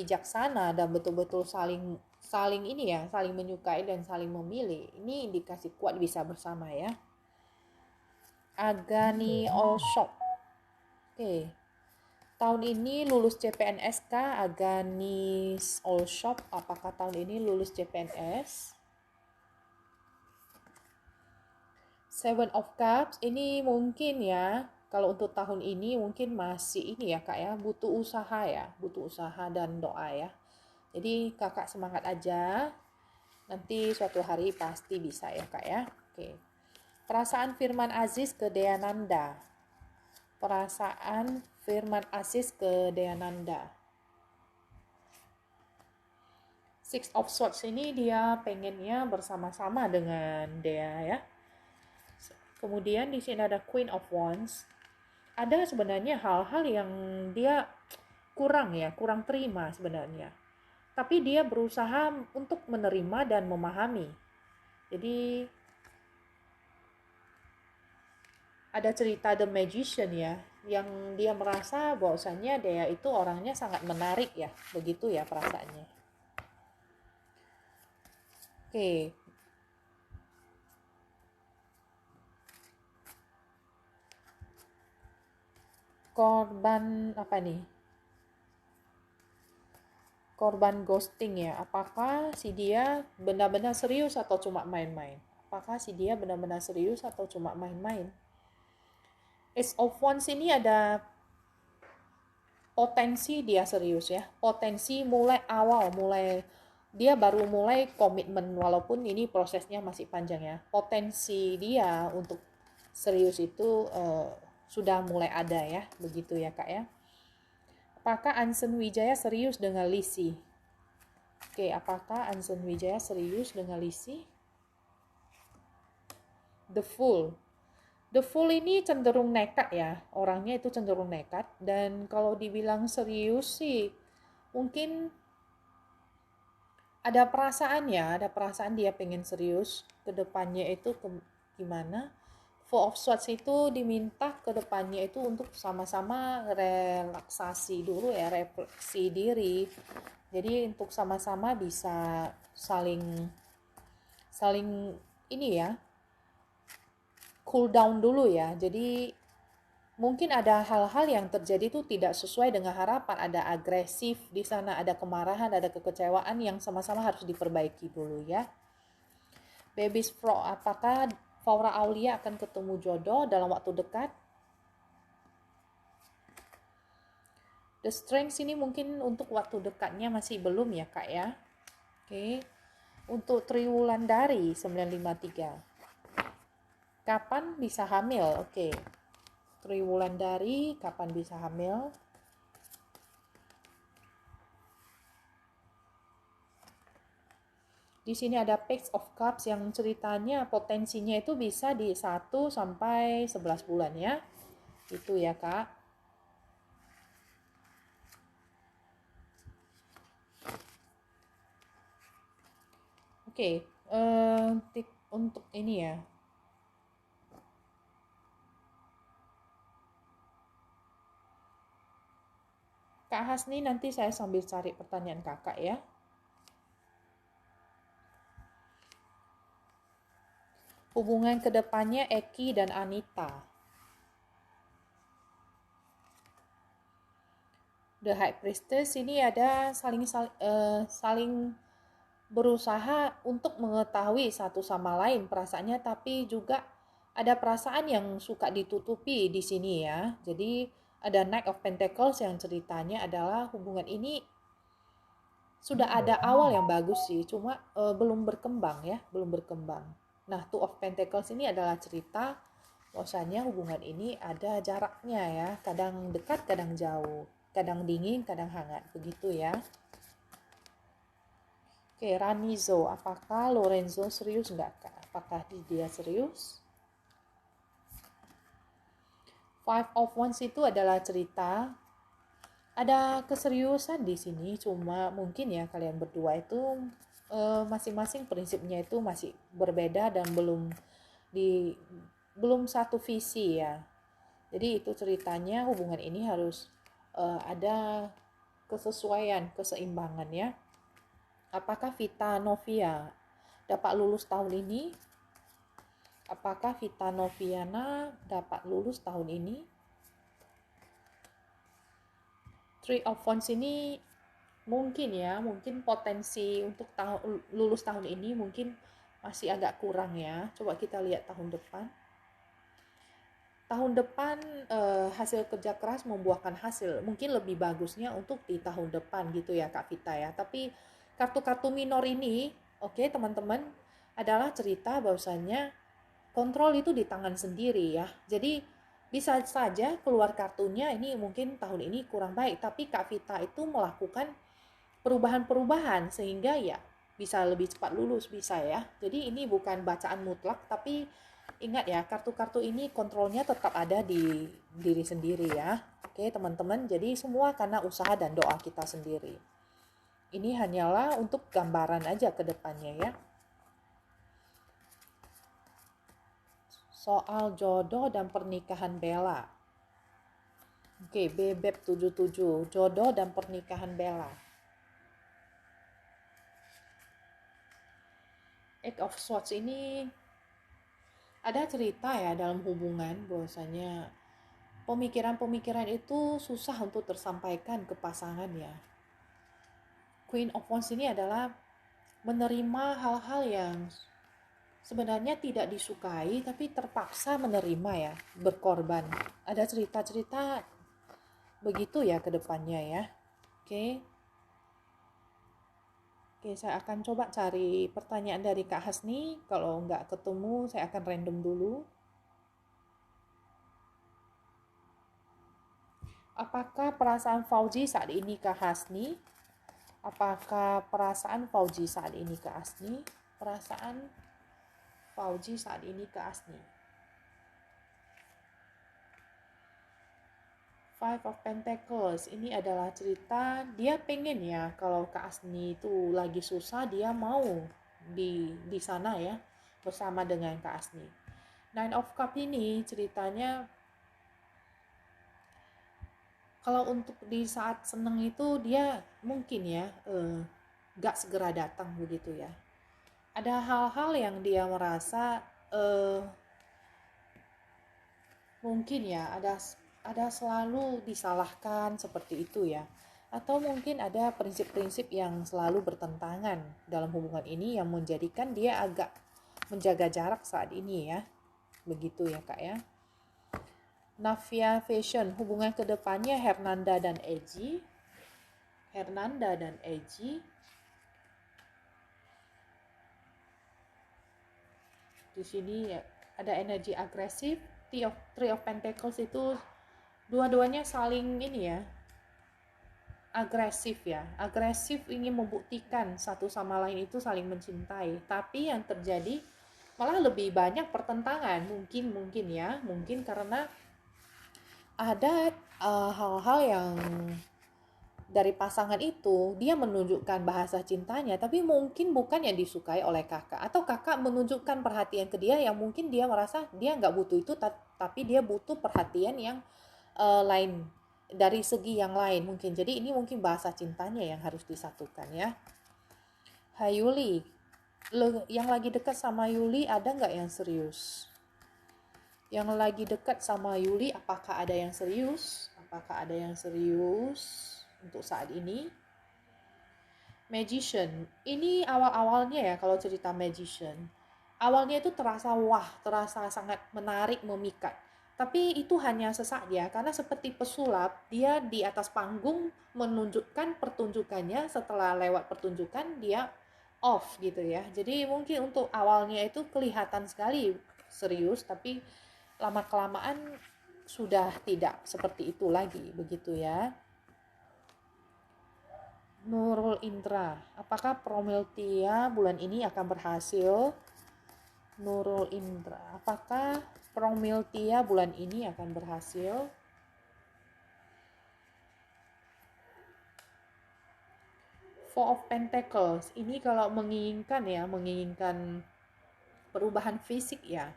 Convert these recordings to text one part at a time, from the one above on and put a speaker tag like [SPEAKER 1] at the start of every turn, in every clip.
[SPEAKER 1] bijaksana dan betul-betul saling ini ya, saling menyukai dan saling memilih. Ini indikasi kuat bisa bersama ya. Agani Allshop. Oke. Tahun ini lulus CPNS kah Agani Allshop? Apakah tahun ini lulus CPNS? Seven of Cups ini mungkin ya, kalau untuk tahun ini mungkin masih ini ya kak ya, butuh usaha dan doa ya. Jadi kakak semangat aja, nanti suatu hari pasti bisa ya kak ya. Oke. Perasaan Firman Aziz ke Deananda. Perasaan Firman Aziz ke Deananda. Six of Swords ini dia pengennya bersama-sama dengan Dea ya. Kemudian di sini ada Queen of Wands. Ada sebenarnya hal-hal yang dia kurang terima sebenarnya. Tapi dia berusaha untuk menerima dan memahami. Jadi ada cerita The Magician ya, yang dia merasa bahwasannya dia itu orangnya sangat menarik ya, begitu ya perasaannya. Oke. Korban apa nih? Korban ghosting ya. Apakah si dia benar-benar serius atau cuma main-main? Apakah si dia benar-benar serius atau cuma main-main? Ace of Wands ini ada potensi dia serius ya. Potensi dia baru mulai komitmen walaupun ini prosesnya masih panjang ya. Potensi dia untuk serius itu sudah mulai ada ya. Begitu ya kak ya. Apakah Ansen Wijaya serius dengan Lizzy? Oke, apakah Ansen Wijaya serius dengan Lizzy? The Fool. The Fool ini cenderung nekat ya. Orangnya itu cenderung nekat. Dan kalau dibilang serius sih, mungkin ada perasaan dia pengen serius. Kedepannya itu gimana? Four of Swords itu diminta ke depannya itu untuk sama-sama relaksasi dulu ya, refleksi diri. Jadi untuk sama-sama bisa saling ini ya, cool down dulu ya. Jadi mungkin ada hal-hal yang terjadi itu tidak sesuai dengan harapan, ada agresif di sana, ada kemarahan, ada kekecewaan yang sama-sama harus diperbaiki dulu ya. Baby's Frog, apakah Faura Aulia akan ketemu jodoh dalam waktu dekat? The Strength ini mungkin untuk waktu dekatnya masih belum ya kak ya. Oke. Untuk Triwulandari 953. Kapan bisa hamil? Oke. Triwulandari kapan bisa hamil? Di sini ada Page of Cups yang ceritanya potensinya itu bisa di 1 sampai 11 bulan ya. Itu ya kak. Oke, untuk ini ya. Kak Hasni nanti saya sambil cari pertanyaan kakak ya. Hubungan kedepannya Eki dan Anita. The High Priestess ini ada saling berusaha untuk mengetahui satu sama lain perasaannya, tapi juga ada perasaan yang suka ditutupi di sini ya. Jadi ada Knight of Pentacles yang ceritanya adalah hubungan ini sudah ada awal yang bagus sih, cuma belum berkembang ya, belum berkembang. Nah, Two of Pentacles ini adalah cerita bahwasanya hubungan ini ada jaraknya ya, kadang dekat, kadang jauh, kadang dingin, kadang hangat, begitu ya. Oke, Ranizo, apakah Lorenzo serius nggak kak? Apakah dia serius? Five of Wands itu adalah cerita ada keseriusan di sini, cuma mungkin ya kalian berdua itu masing-masing prinsipnya itu masih berbeda dan belum satu visi ya. Jadi itu ceritanya hubungan ini harus ada kesesuaian, keseimbangan ya. Apakah Vita Novia dapat lulus tahun ini? Apakah Vita Noviana dapat lulus tahun ini? Three of Wands ini mungkin potensi untuk lulus tahun ini mungkin masih agak kurang ya. Coba kita lihat tahun depan. Tahun depan hasil kerja keras membuahkan hasil. Mungkin lebih bagusnya untuk di tahun depan gitu ya Kak Vita ya. Tapi kartu-kartu minor ini, oke teman-teman, adalah cerita bahwasannya kontrol itu di tangan sendiri ya. Jadi bisa saja keluar kartunya ini mungkin tahun ini kurang baik, tapi Kak Vita itu melakukan perubahan-perubahan sehingga ya bisa lebih cepat lulus, bisa ya. Jadi ini bukan bacaan mutlak, tapi ingat ya, kartu-kartu ini kontrolnya tetap ada di diri sendiri ya. Oke teman-teman, jadi semua karena usaha dan doa kita sendiri. Ini hanyalah untuk gambaran aja ke depannya ya. Soal jodoh dan pernikahan Bella. Oke, Bebek 77, jodoh dan pernikahan Bella. Eight of Swords ini ada cerita ya dalam hubungan bahwasanya pemikiran-pemikiran itu susah untuk tersampaikan ke pasangan ya. Queen of Wands ini adalah menerima hal-hal yang sebenarnya tidak disukai tapi terpaksa menerima ya, berkorban. Ada cerita-cerita begitu ya ke depannya ya. Oke, saya akan coba cari pertanyaan dari Kak Hasni. Kalau nggak ketemu, saya akan random dulu. Apakah perasaan Fauzi saat ini Kak Hasni? Apakah perasaan Fauzi saat ini Kak Hasni? Perasaan Fauzi saat ini Kak Hasni. Five of Pentacles ini adalah cerita dia pengen ya kalau Kak Asni itu lagi susah dia mau di sana ya bersama dengan Kak Asni. Nine of Cup ini ceritanya kalau untuk di saat seneng itu dia mungkin ya gak segera datang begitu ya. Ada hal-hal yang dia merasa mungkin ya ada selalu disalahkan seperti itu ya, atau mungkin ada prinsip-prinsip yang selalu bertentangan dalam hubungan ini yang menjadikan dia agak menjaga jarak saat ini ya, begitu ya Kak ya. Navia Fashion, hubungan kedepannya Hernanda dan Eji. Di sini ya, ada energi agresif. Three of Pentacles itu dua-duanya saling ini ya, agresif ingin membuktikan satu sama lain itu saling mencintai, tapi yang terjadi malah lebih banyak pertentangan, mungkin karena ada hal-hal yang dari pasangan itu dia menunjukkan bahasa cintanya tapi mungkin bukan yang disukai oleh kakak, atau kakak menunjukkan perhatian ke dia yang mungkin dia merasa dia nggak butuh itu, tapi dia butuh perhatian yang lain dari segi yang lain mungkin. Jadi ini mungkin bahasa cintanya yang harus disatukan ya. Hai Yuli, yang lagi dekat sama Yuli ada nggak yang serius? Yang lagi dekat sama Yuli apakah ada yang serius? Untuk saat ini? Magician, ini awal-awalnya ya kalau cerita Magician, awalnya itu terasa sangat menarik, memikat. Tapi itu hanya sesaat ya, karena seperti pesulap, dia di atas panggung menunjukkan pertunjukannya, setelah lewat pertunjukan dia off gitu ya. Jadi mungkin untuk awalnya itu kelihatan sekali serius, tapi lama-kelamaan sudah tidak seperti itu lagi, begitu ya. Nurul Indra, apakah Prometia bulan ini akan berhasil? Nurul Indra, apakah Prometia bulan ini akan berhasil? Four of Pentacles, ini kalau menginginkan perubahan fisik ya.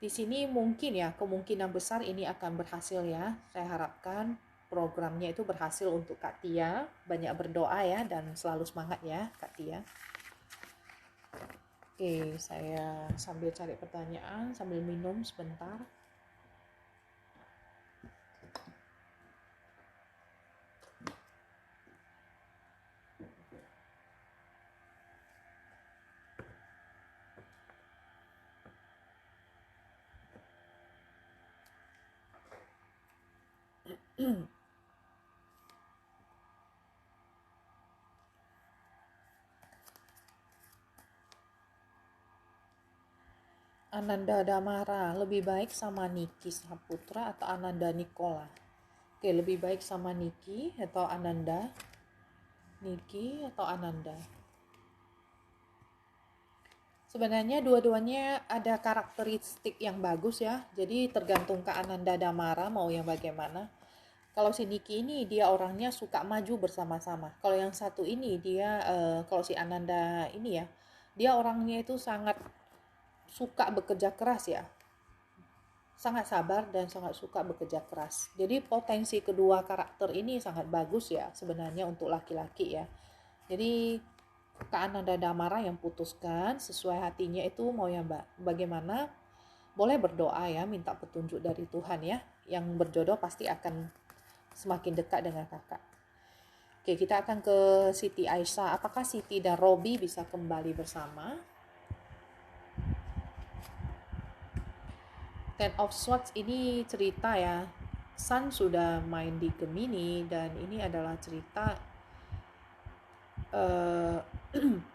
[SPEAKER 1] Di sini mungkin ya kemungkinan besar ini akan berhasil ya, saya harapkan. programnya itu berhasil untuk Kak Tia. Banyak berdoa ya, dan selalu semangat ya Kak Tia. Oke, saya sambil cari pertanyaan, sambil minum sebentar. Ananda Damara, lebih baik sama Niki Saputra atau Ananda Nikola? Oke, lebih baik sama Niki atau Ananda? Niki atau Ananda? Sebenarnya dua-duanya ada karakteristik yang bagus ya. Jadi tergantung ke Ananda Damara mau yang bagaimana. Kalau si Niki ini dia orangnya suka maju bersama-sama. Kalau yang satu ini dia kalau si Ananda ini ya, dia orangnya itu sangat suka bekerja keras ya. Sangat sabar dan sangat suka bekerja keras. Jadi potensi kedua karakter ini sangat bagus ya sebenarnya untuk laki-laki ya. Jadi Kak Ananda Damara yang putuskan sesuai hatinya itu mau yang bagaimana, boleh berdoa ya, minta petunjuk dari Tuhan ya. Yang berjodoh pasti akan semakin dekat dengan kakak. Oke, kita akan ke Siti Aisyah. Apakah Siti dan Robi bisa kembali bersama? Ten of Swords ini cerita ya, Sun sudah main di Gemini dan ini adalah cerita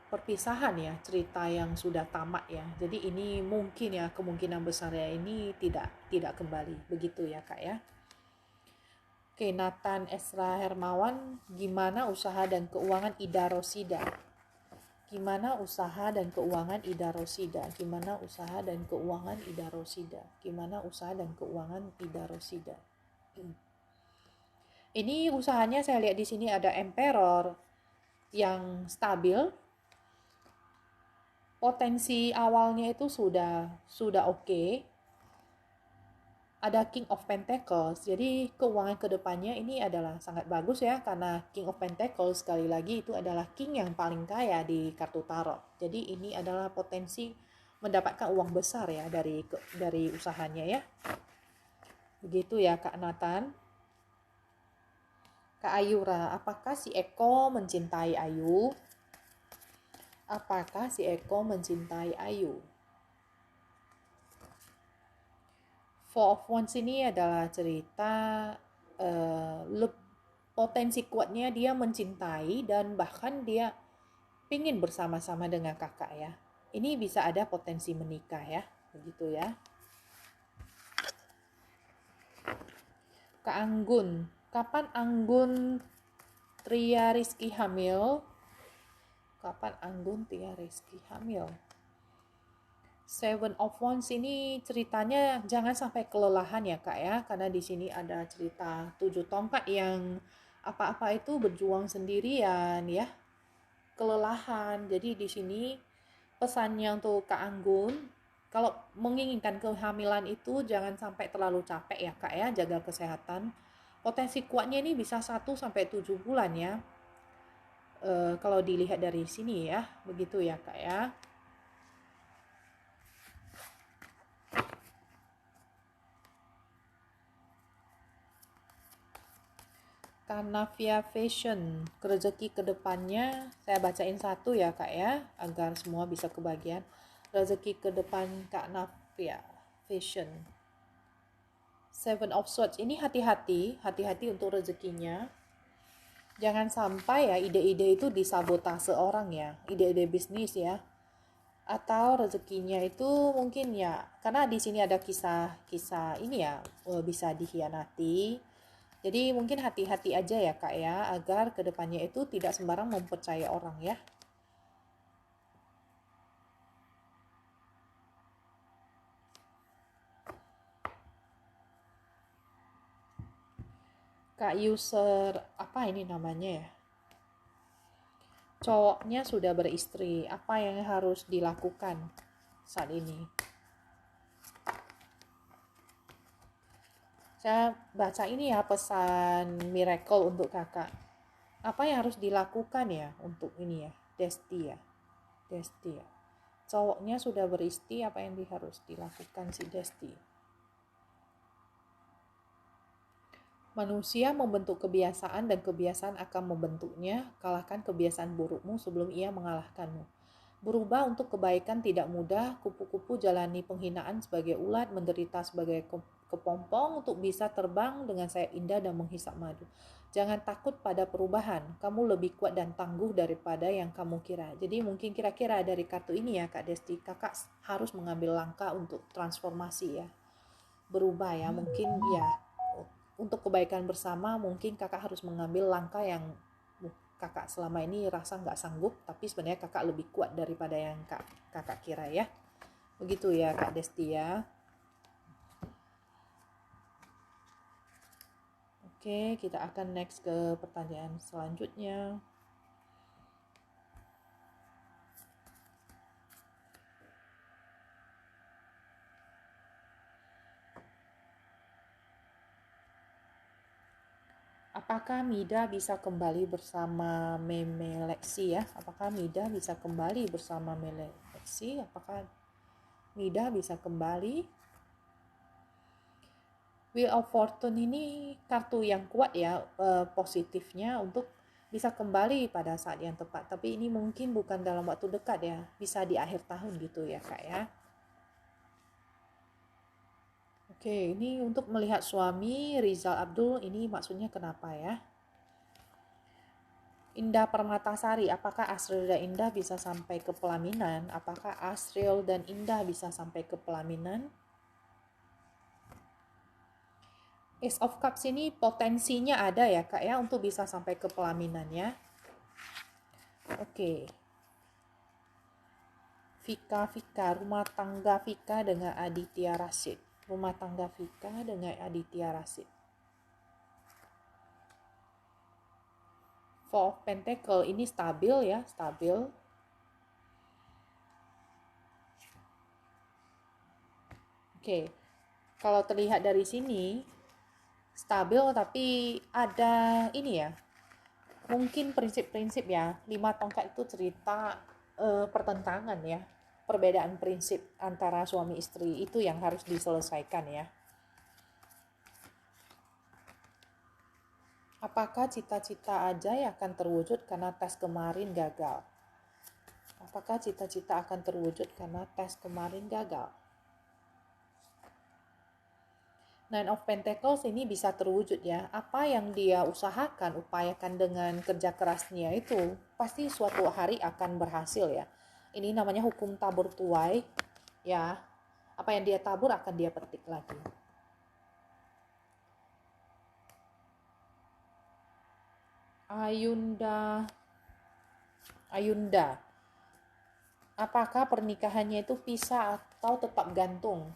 [SPEAKER 1] perpisahan ya, cerita yang sudah tamat ya. Jadi ini mungkin ya, kemungkinan besarnya ini tidak kembali. Begitu ya Kak ya. Oke, Nathan Esra Hermawan, gimana usaha dan keuangan Ida Rosida? Gimana usaha dan keuangan Ida Rosida? Gimana usaha dan keuangan Ida Rosida? Gimana usaha dan keuangan Ida Rosida? Ini usahanya saya lihat di sini ada Emperor yang stabil. Potensi awalnya itu sudah oke. Ada King of Pentacles, jadi keuangan kedepannya ini adalah sangat bagus ya, karena King of Pentacles sekali lagi itu adalah King yang paling kaya di kartu tarot. Jadi ini adalah potensi mendapatkan uang besar ya dari usahanya ya. Begitu ya Kak Nathan. Kak Ayura, apakah si Eko mencintai Ayu? Apakah si Eko mencintai Ayu? Four of Wands ini adalah cerita potensi kuatnya dia mencintai dan bahkan dia ingin bersama-sama dengan kakak ya. Ini bisa ada potensi menikah ya, begitu ya. Kak Anggun, kapan Anggun Tria Rizky hamil? Kapan Anggun Tria Rizky hamil? Seven of Wands ini ceritanya jangan sampai kelelahan ya Kak ya, karena di sini ada cerita 7 tongkat yang apa-apa itu berjuang sendirian ya, kelelahan. Jadi di sini pesannya untuk Kak Anggun, kalau menginginkan kehamilan itu jangan sampai terlalu capek ya Kak ya, jaga kesehatan. Potensi kuatnya ini bisa 1 sampai 7 bulan ya. Kalau dilihat dari sini ya, begitu ya Kak ya. Kanavia Fashion, rezeki kedepannya saya bacain satu ya Kak ya, agar semua bisa kebagian. Rezeki ke depan Kak Navia Fashion. Seven of Swords ini hati-hati untuk rezekinya. Jangan sampai ya ide-ide itu disabotase orang ya, ide-ide bisnis ya. Atau rezekinya itu mungkin ya, karena di sini ada kisah ini ya, bisa dikhianati. Jadi mungkin hati-hati aja ya Kak ya, agar kedepannya itu tidak sembarang mempercaya orang ya. Kak user, apa ini namanya ya? Cowoknya sudah beristri, apa yang harus dilakukan saat ini? Saya baca ini ya, pesan miracle untuk kakak. Apa yang harus dilakukan ya untuk ini ya, Desti ya. Desti ya. Cowoknya sudah beristri, apa yang harus dilakukan si Desti? Manusia membentuk kebiasaan dan kebiasaan akan membentuknya. Kalahkan kebiasaan burukmu sebelum ia mengalahkanmu. Berubah untuk kebaikan tidak mudah. Kupu-kupu jalani penghinaan sebagai ulat, menderita sebagai kepompong untuk bisa terbang dengan sayap indah dan menghisap madu. Jangan takut pada perubahan. Kamu lebih kuat dan tangguh daripada yang kamu kira. Jadi mungkin kira-kira dari kartu ini ya Kak Desti, kakak harus mengambil langkah untuk transformasi ya. Berubah ya, mungkin ya untuk kebaikan bersama mungkin kakak harus mengambil langkah yang kakak selama ini rasa nggak sanggup, tapi sebenarnya kakak lebih kuat daripada yang kakak kira ya. Begitu ya Kak Desti ya. Oke, kita akan next ke pertanyaan selanjutnya. Apakah Mida bisa kembali bersama Meme Lexi ya? Apakah Mida bisa kembali bersama Meme Lexi? Apakah Mida bisa kembali? Wheel of Fortune ini kartu yang kuat ya, positifnya untuk bisa kembali pada saat yang tepat. Tapi ini mungkin bukan dalam waktu dekat ya, bisa di akhir tahun gitu ya Kak ya. Oke, ini untuk melihat suami Rizal Abdul, ini maksudnya kenapa ya? Indah Permatasari, apakah Asril dan Indah bisa sampai ke pelaminan? Apakah Asril dan Indah bisa sampai ke pelaminan? Ace of Cups ini potensinya ada ya Kak ya untuk bisa sampai ke pelaminan ya. Oke. Vika, rumah tangga Vika dengan Aditya Rashid. Rumah tangga Vika dengan Aditya Rashid. Four of Pentacle ini stabil ya, stabil. Oke. Kalau terlihat dari sini stabil tapi ada ini ya. Mungkin prinsip-prinsip ya. 5 tongkat itu cerita pertentangan ya. Perbedaan prinsip antara suami istri itu yang harus diselesaikan ya. Apakah cita-cita Ajay akan terwujud karena tes kemarin gagal? Apakah cita-cita akan terwujud karena tes kemarin gagal? Nine of Pentacles ini bisa terwujud ya. Apa yang dia usahakan, upayakan dengan kerja kerasnya itu pasti suatu hari akan berhasil ya. Ini namanya hukum tabur tuai ya. Apa yang dia tabur akan dia petik lagi. Ayunda. Apakah pernikahannya itu pisah atau tetap gantung?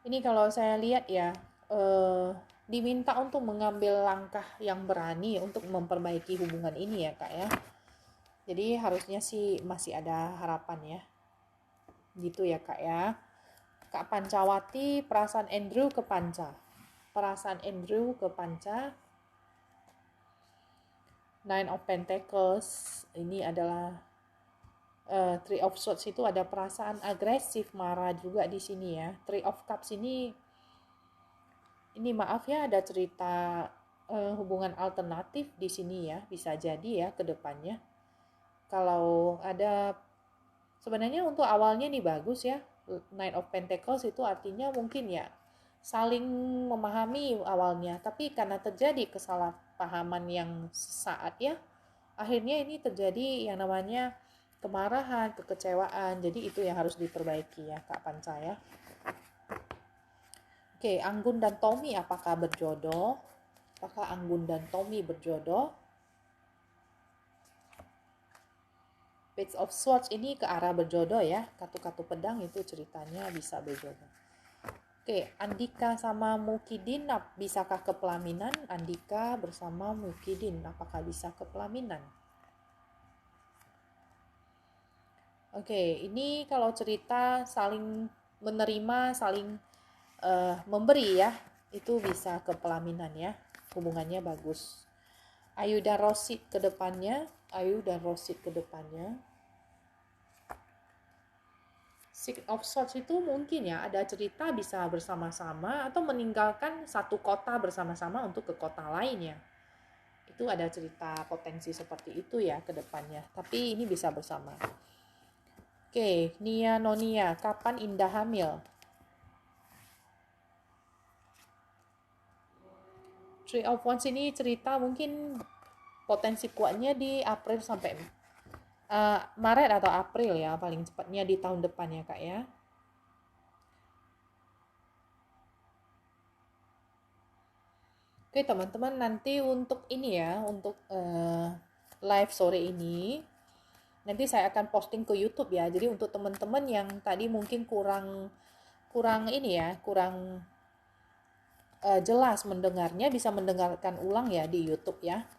[SPEAKER 1] Ini kalau saya lihat ya, diminta untuk mengambil langkah yang berani untuk memperbaiki hubungan ini ya Kak ya. Jadi harusnya sih masih ada harapan ya. Gitu ya Kak ya. Kak Pancawati, perasaan Andrew ke Panca. Perasaan Andrew ke Panca. Nine of Pentacles ini adalah Three of Swords, itu ada perasaan agresif, marah juga di sini ya. Three of Cups ini maaf ya, ada cerita hubungan alternatif di sini ya, bisa jadi ya ke depannya. Kalau ada, sebenarnya untuk awalnya nih bagus ya. Nine of Pentacles itu artinya mungkin ya saling memahami awalnya, tapi karena terjadi kesalahpahaman yang saat ya, akhirnya ini terjadi yang namanya kemarahan, kekecewaan. Jadi itu yang harus diperbaiki ya Kak Panca ya. Oke, Anggun dan Tommy apakah berjodoh? Apakah Anggun dan Tommy berjodoh? Page of Swords ini ke arah berjodoh ya. Kartu-kartu pedang itu ceritanya bisa berjodoh. Oke, Andika sama Mukidin, bisakah ke pelaminan? Andika bersama Mukidin, apakah bisa ke pelaminan? Oke, ini kalau cerita saling menerima, saling memberi ya, itu bisa ke pelaminan ya, hubungannya bagus. Ayu dan Rosid ke depannya, Ayu dan Rosid ke depannya. Six of Swords itu mungkin ya ada cerita bisa bersama-sama atau meninggalkan satu kota bersama-sama untuk ke kota lain ya. Itu ada cerita potensi seperti itu ya ke depannya. Tapi ini bisa bersama. Oke, Nia Nonia, kapan Indah hamil? Three of Wands ini cerita mungkin potensi kuatnya di April sampai Maret atau April ya, paling cepatnya di tahun depan ya Kak ya. Oke teman-teman, nanti untuk ini ya, untuk live sore ini, nanti saya akan posting ke YouTube ya. Jadi untuk teman-teman yang tadi mungkin kurang ini ya, kurang jelas mendengarnya, bisa mendengarkan ulang ya di YouTube ya.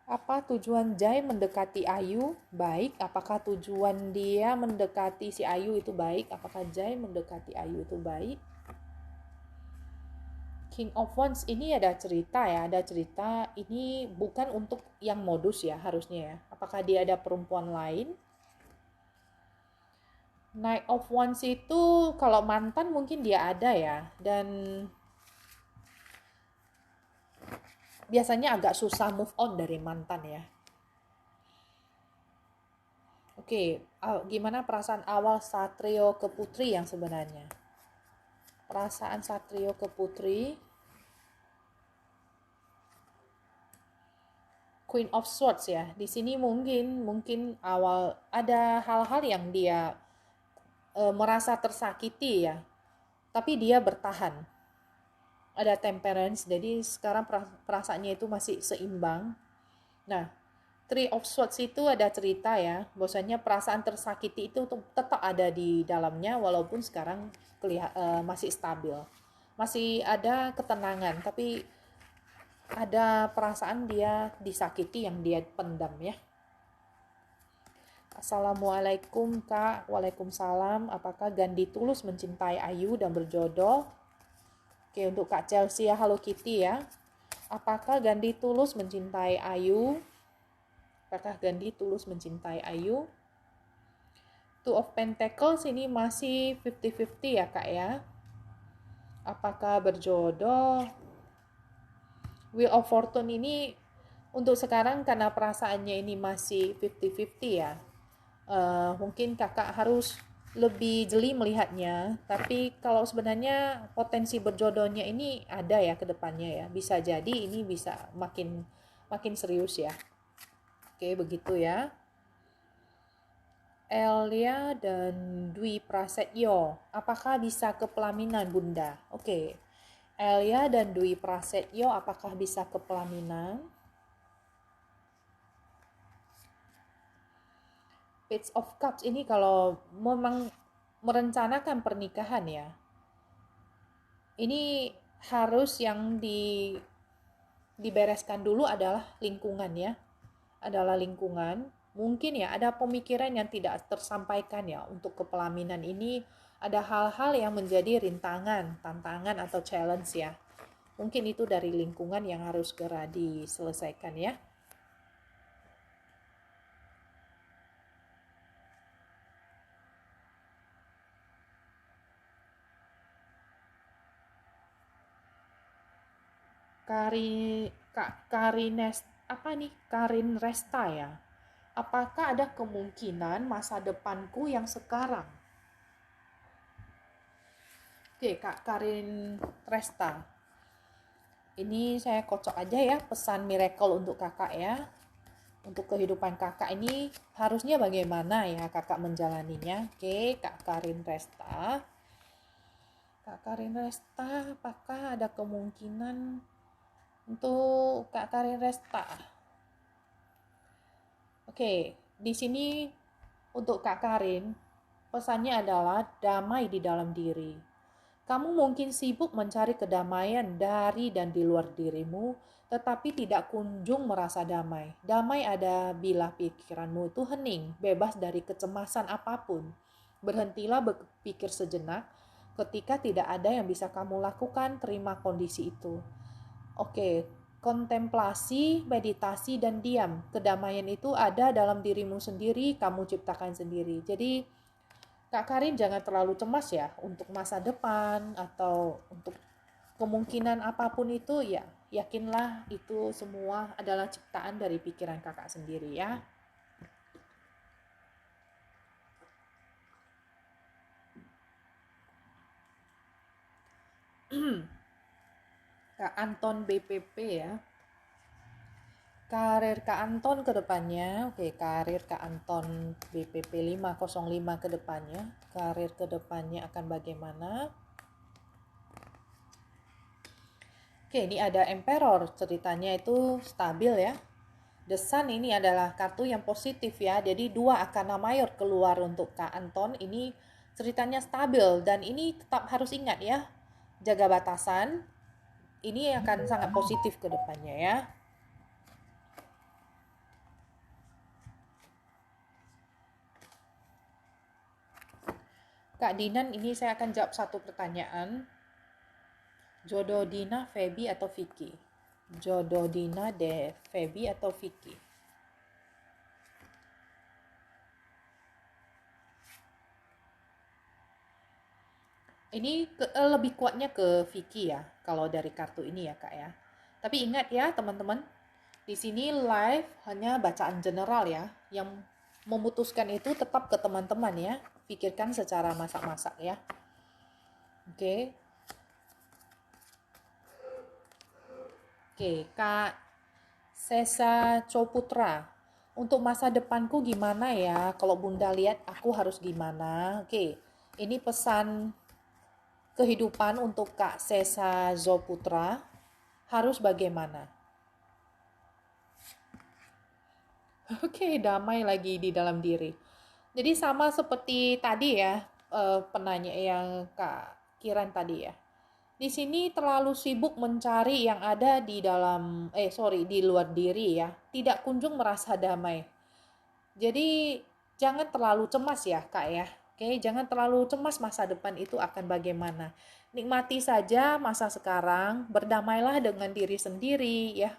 [SPEAKER 1] Apa tujuan Jai mendekati Ayu? Baik. Apakah tujuan dia mendekati si Ayu itu baik? Apakah Jai mendekati Ayu itu baik? King of Wands ini ada cerita ya, ada cerita ini bukan untuk yang modus ya harusnya ya. Apakah dia ada perempuan lain? Knight of Wands itu kalau mantan mungkin dia ada ya, dan biasanya agak susah move on dari mantan ya. Oke, gimana perasaan awal Satrio ke Putri yang sebenarnya? Perasaan Satrio ke Putri. Queen of Swords ya. Di sini mungkin awal ada hal-hal yang dia merasa tersakiti ya. Tapi dia bertahan. Ada temperance, jadi sekarang perasaannya itu masih seimbang. Nah, Three of Swords itu ada cerita ya, bahwasanya perasaan tersakiti itu tetap ada di dalamnya walaupun sekarang masih stabil. Masih ada ketenangan, tapi ada perasaan dia disakiti yang dia pendam ya. Assalamualaikum Kak. Waalaikumsalam. Apakah Gandhi tulus mencintai Ayu dan berjodoh? Oke, untuk Kak Chelsea ya, Hello Kitty ya. Apakah Gandhi tulus mencintai Ayu? Apakah Gandhi tulus mencintai Ayu? Two of Pentacles ini masih 50-50 ya Kak ya. Apakah berjodoh? Wheel of Fortune ini untuk sekarang karena perasaannya ini masih 50-50 ya. Mungkin kakak harus lebih jeli melihatnya, tapi kalau sebenarnya potensi berjodohnya ini ada ya ke depannya ya, bisa jadi ini bisa makin serius ya. Oke, begitu ya. Elia dan Dwi Prasetyo, apakah bisa ke pelaminan Bunda? Oke, Elia dan Dwi Prasetyo apakah bisa ke pelaminan? Page of Cups ini kalau memang merencanakan pernikahan ya, ini harus yang dibereskan dulu adalah lingkungan ya, adalah lingkungan. Mungkin ya ada pemikiran yang tidak tersampaikan ya untuk kepelaminan ini, ada hal-hal yang menjadi rintangan, tantangan atau challenge ya. Mungkin itu dari lingkungan yang harus segera diselesaikan ya. Karin Resta ya. Apakah ada kemungkinan masa depanku yang sekarang? Oke, Kak Karin Resta. Ini saya kocok aja ya pesan miracle untuk kakak ya. Untuk kehidupan kakak ini harusnya bagaimana ya kakak menjalaninya. Oke, Kak Karin Resta. Kak Karin Resta, apakah ada kemungkinan untuk Kak Karin Resta? Oke, di sini untuk Kak Karin, pesannya adalah damai di dalam diri. Kamu mungkin sibuk mencari kedamaian dari dan di luar dirimu, tetapi tidak kunjung merasa damai. Damai ada bila pikiranmu itu hening, bebas dari kecemasan apapun. Berhentilah berpikir sejenak. Ketika tidak ada yang bisa kamu lakukan, terima kondisi itu. Oke, kontemplasi, meditasi, dan diam. Kedamaian itu ada dalam dirimu sendiri, kamu ciptakan sendiri. Jadi, Kak Karin jangan terlalu cemas ya untuk masa depan atau untuk kemungkinan apapun itu, ya yakinlah itu semua adalah ciptaan dari pikiran kakak sendiri ya. Kak Anton BPP ya. Karir Kak Anton ke depannya, oke, karir Kak Anton BPP 505 ke depannya, karir ke depannya akan bagaimana? Oke, ini ada Emperor, ceritanya itu stabil ya. The Sun ini adalah kartu yang positif ya, jadi 2 Arkana Mayor keluar untuk Kak Anton, ini ceritanya stabil, dan ini tetap harus ingat ya, jaga batasan, ini akan sangat positif ke depannya ya. Kak Dinan, ini saya akan jawab satu pertanyaan. Jodoh Dina, Feby atau Vicky? Jodoh Dina, Feby atau Vicky? Ini lebih kuatnya ke Vicky ya, kalau dari kartu ini ya Kak ya. Tapi ingat ya teman-teman, di sini live hanya bacaan general ya. Yang memutuskan itu tetap ke teman-teman ya. Pikirkan secara masak-masak ya. Oke. Oke, Kak Sesa Coputra. Untuk masa depanku gimana ya? Kalau Bunda lihat aku harus gimana? Oke. Ini pesan kehidupan untuk Kak Sesa Zoputra. Harus bagaimana? Oke, damai lagi di dalam diri. Jadi sama seperti tadi ya, penanya yang Kak Kiran tadi ya. Di sini terlalu sibuk mencari yang ada di dalam, di luar diri ya. Tidak kunjung merasa damai. Jadi jangan terlalu cemas ya Kak ya. Oke, jangan terlalu cemas masa depan itu akan bagaimana. Nikmati saja masa sekarang, berdamailah dengan diri sendiri ya.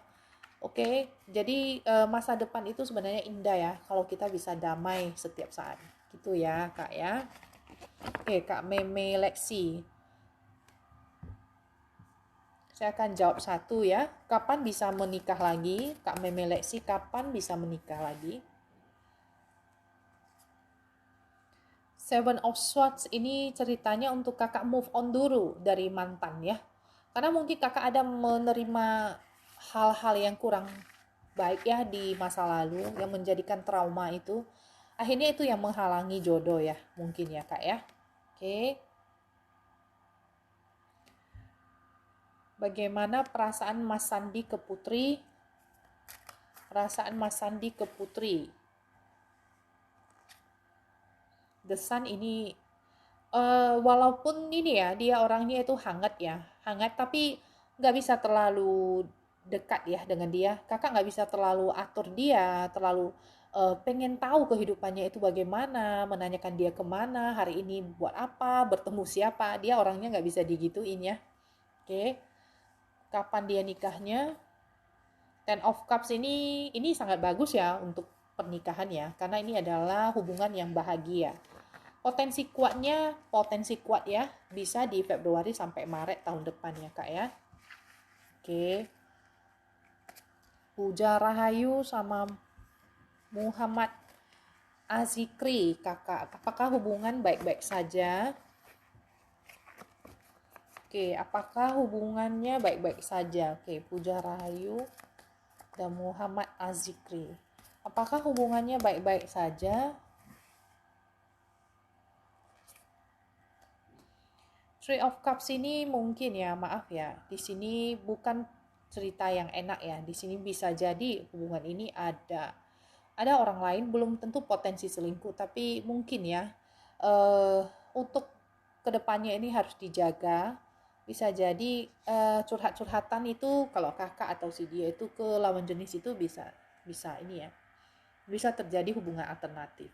[SPEAKER 1] Oke, jadi masa depan itu sebenarnya indah ya kalau kita bisa damai setiap saat. Gitu ya, Kak ya. Oke, Kak Meme Lexi. Saya akan jawab satu ya. Kapan bisa menikah lagi? Kak Meme Lexi, kapan bisa menikah lagi? Seven of Swords ini ceritanya untuk kakak move on dulu dari mantan ya. Karena mungkin kakak ada menerima hal-hal yang kurang baik ya di masa lalu yang menjadikan trauma itu. Akhirnya itu yang menghalangi jodoh ya, mungkin ya Kak ya. Oke. Bagaimana perasaan Mas Sandi ke Putri? Perasaan Mas Sandi ke Putri. The Sun ini walaupun ini ya dia orangnya itu hangat ya, hangat tapi nggak bisa terlalu dekat ya dengan dia. Kakak nggak bisa terlalu atur dia, terlalu pengen tahu kehidupannya itu bagaimana, menanyakan dia kemana, hari ini buat apa, bertemu siapa. Dia orangnya nggak bisa digituin ya. Oke, kapan dia nikahnya? Ten of Cups ini sangat bagus ya untuk pernikahan ya, karena ini adalah hubungan yang bahagia. Potensi kuat ya, bisa di Februari sampai Maret tahun depan ya Kak ya. Oke. Puja Rahayu sama Muhammad Azikri kakak, apakah hubungan baik-baik saja? Oke, apakah hubungannya baik-baik saja? Oke, Puja Rahayu dan Muhammad Azikri, apakah hubungannya baik-baik saja? Three of Cups ini mungkin ya, maaf ya, di sini bukan cerita yang enak ya. Di sini bisa jadi hubungan ini ada ada orang lain, belum tentu potensi selingkuh, tapi mungkin ya untuk kedepannya ini harus dijaga. Bisa jadi curhat-curhatan itu kalau kakak atau si dia itu ke lawan jenis itu bisa ini ya, bisa terjadi hubungan alternatif.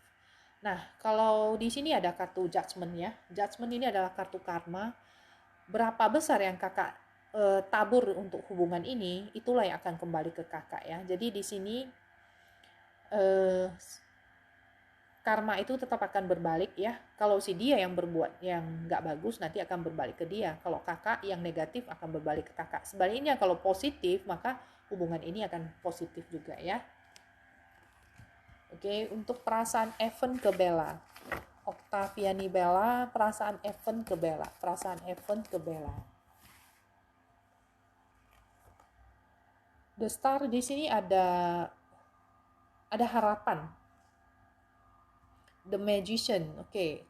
[SPEAKER 1] Nah, kalau di sini ada kartu judgment ya. Judgment ini adalah kartu karma. Berapa besar yang kakak tabur untuk hubungan ini, itulah yang akan kembali ke kakak ya. Jadi di sini karma itu tetap akan berbalik ya. Kalau si dia yang berbuat yang nggak bagus, nanti akan berbalik ke dia. Kalau kakak yang negatif akan berbalik ke kakak. Sebaliknya kalau positif, maka hubungan ini akan positif juga ya. Oke, untuk perasaan Evan ke Bella. Octaviani Bella, perasaan Evan ke Bella. Perasaan Evan ke Bella. The Star di sini ada harapan. The Magician, oke.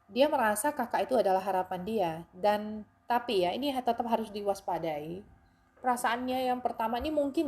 [SPEAKER 1] Dia merasa kakak itu adalah harapan dia, dan tapi ya ini tetap harus diwaspadai. Perasaannya yang pertama ini mungkin